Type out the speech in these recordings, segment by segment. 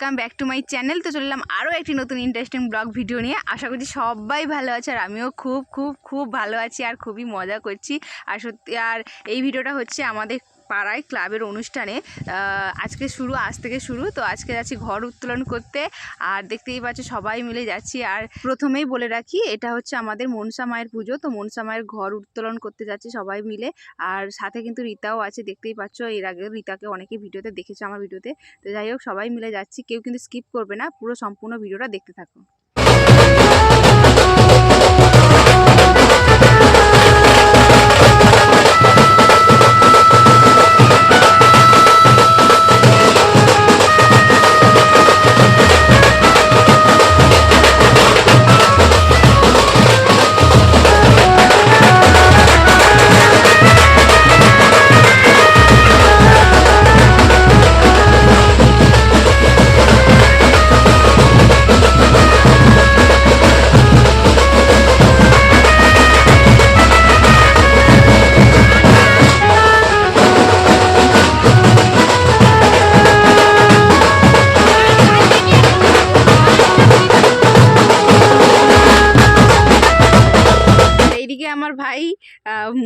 Welcome back to my channel. তো চললাম আরও একটি নতুন ইন্টারেস্টিং ব্লগ ভিডিও নিয়ে। আশা করছি সবাই ভালো আছে আর আমিও খুব খুব খুব ভালো আছি আর খুবই মজা করছি। আর সত্যি আর এই ভিডিওটা হচ্ছে আমাদের পাড়ায় ক্লাবের অনুষ্ঠানে আজ থেকে শুরু। তো আজকে যাচ্ছি ঘর উত্তোলন করতে, আর দেখতেই পাচ্ছি সবাই মিলে যাচ্ছি। আর প্রথমেই বলে রাখি, এটা হচ্ছে আমাদের মনসা মায়ের পুজো। তো মনসা মায়ের ঘর উত্তোলন করতে যাচ্ছি সবাই মিলে, আর সাথে কিন্তু রীতাও আছে, দেখতেই পাচ্ছ। এর আগে রীতাকে অনেকে ভিডিওতে দেখেছে আমার ভিডিওতে। তো যাই হোক, সবাই মিলে যাচ্ছি, কেউ কিন্তু স্কিপ করবে না, পুরো সম্পূর্ণ ভিডিওটা দেখতে থাকো। আমার ভাই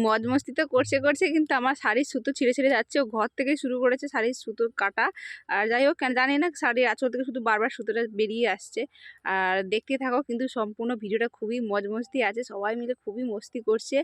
মজ মস্তি তো করছে কিন্তু আমার শাড়ির সুতো ছিঁড়ে যাচ্ছে। ও ঘর থেকে শুরু করেছে শাড়ির সুতো কাটা। আর যাই হোক, জানি না, শাড়ির আঁচল থেকে শুধু বারবার সুতোটা বেরিয়ে আসছে। আর দেখতে থাকো, কিন্তু সম্পূর্ণ ভিডিওটা খুবই মজ মস্তি আছে, সবাই মিলে খুবই মস্তি করছে।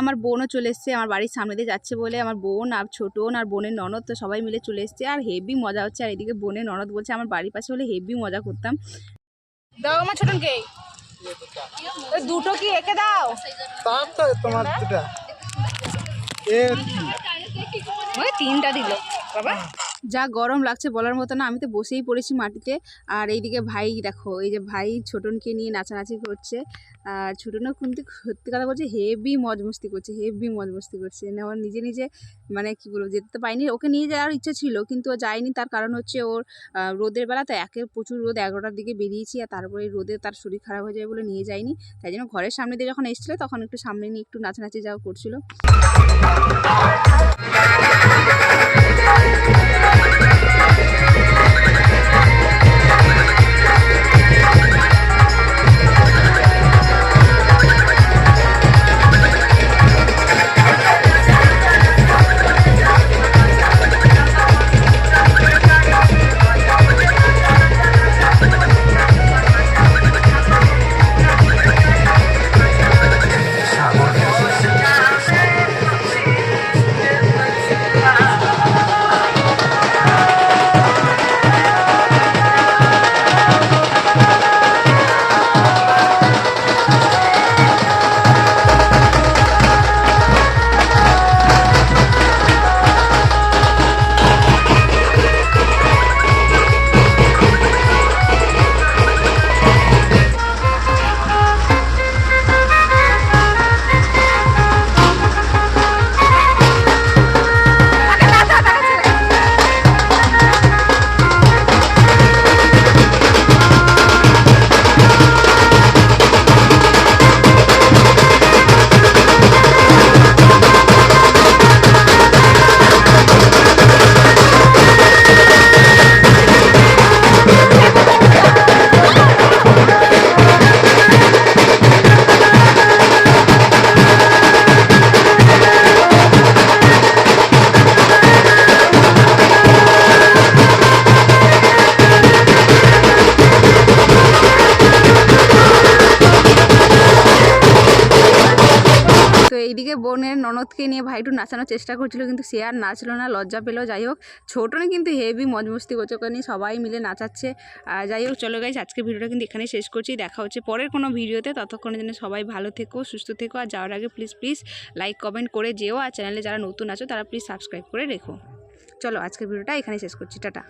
আমার বোনও চলে এসছে, আমার বাড়ির সামনে দিয়ে যাচ্ছে বলে আমার বোন আর ছোটন আর বোনের ননদ তো সবাই মিলে চলে এসছে, আর হেভি মজা হচ্ছে। আর এদিকে বোনের ননদ বলছে আমার বাড়ির পাশে হলে হেভি মজা করতাম। দাও আমার ছোটনকে দুটো, কি একে দাও তোমার দুটা তিনটা দিল বাবা। যা গরম লাগছে বলার মতো না, আমি তো বসেই পড়েছি মাটিতে। আর এইদিকে ভাই দেখো, এই যে ভাই ছোটনকে নিয়ে নাচানাচি করছে, আর ছোটনও কিন্তু সত্যি কথা বলছে হেভি মজ মস্তি করছে, হেভি মজ মস্তি করছে। আমার নিজে নিজে মানে কি বলবো, যেতে তো পাইনি, ওকে নিয়ে যাওয়ার ইচ্ছা ছিল কিন্তু ও যায়নি। তার কারণ হচ্ছে ওর রোদের বেলা তো, একে প্রচুর রোদ, 11টার দিকে বেরিয়েছি, আর তারপরে রোদে তার শরীর খারাপ হয়ে যায় বলে নিয়ে যায়নি। তাই জন্য ঘরের সামনে দিয়ে যখন এসেছিলো তখন একটু সামনে নিয়ে একটু নাচানাচি যাওয়া করছিল। এইদিকে বোনের ননদকে নিয়ে ভাই একটু নাচানোর চেষ্টা করছিল, কিন্তু সে আর নাচলো না, লজ্জা পেলো। যাই হোক, ছোটনে কিন্তু হেভি মজমস্তি করছে, ওখানে সবাই মিলে নাচাচ্ছে। যাই হোক, চলো গাইস, আজকের ভিডিওটা কিন্তু এখানে শেষ করছি। দেখা হচ্ছে পরের কোনো ভিডিওতে, ততক্ষণের জন্য সবাই ভালো থেকো, সুস্থ থেকো। আর যাওয়ার আগে প্লিজ লাইক কমেন্ট করে যেও, আর চ্যানেলে যারা নতুন আছো তারা প্লিজ সাবস্ক্রাইব করে রেখো। চলো আজকের ভিডিওটা এখানে শেষ করছি, টাটা।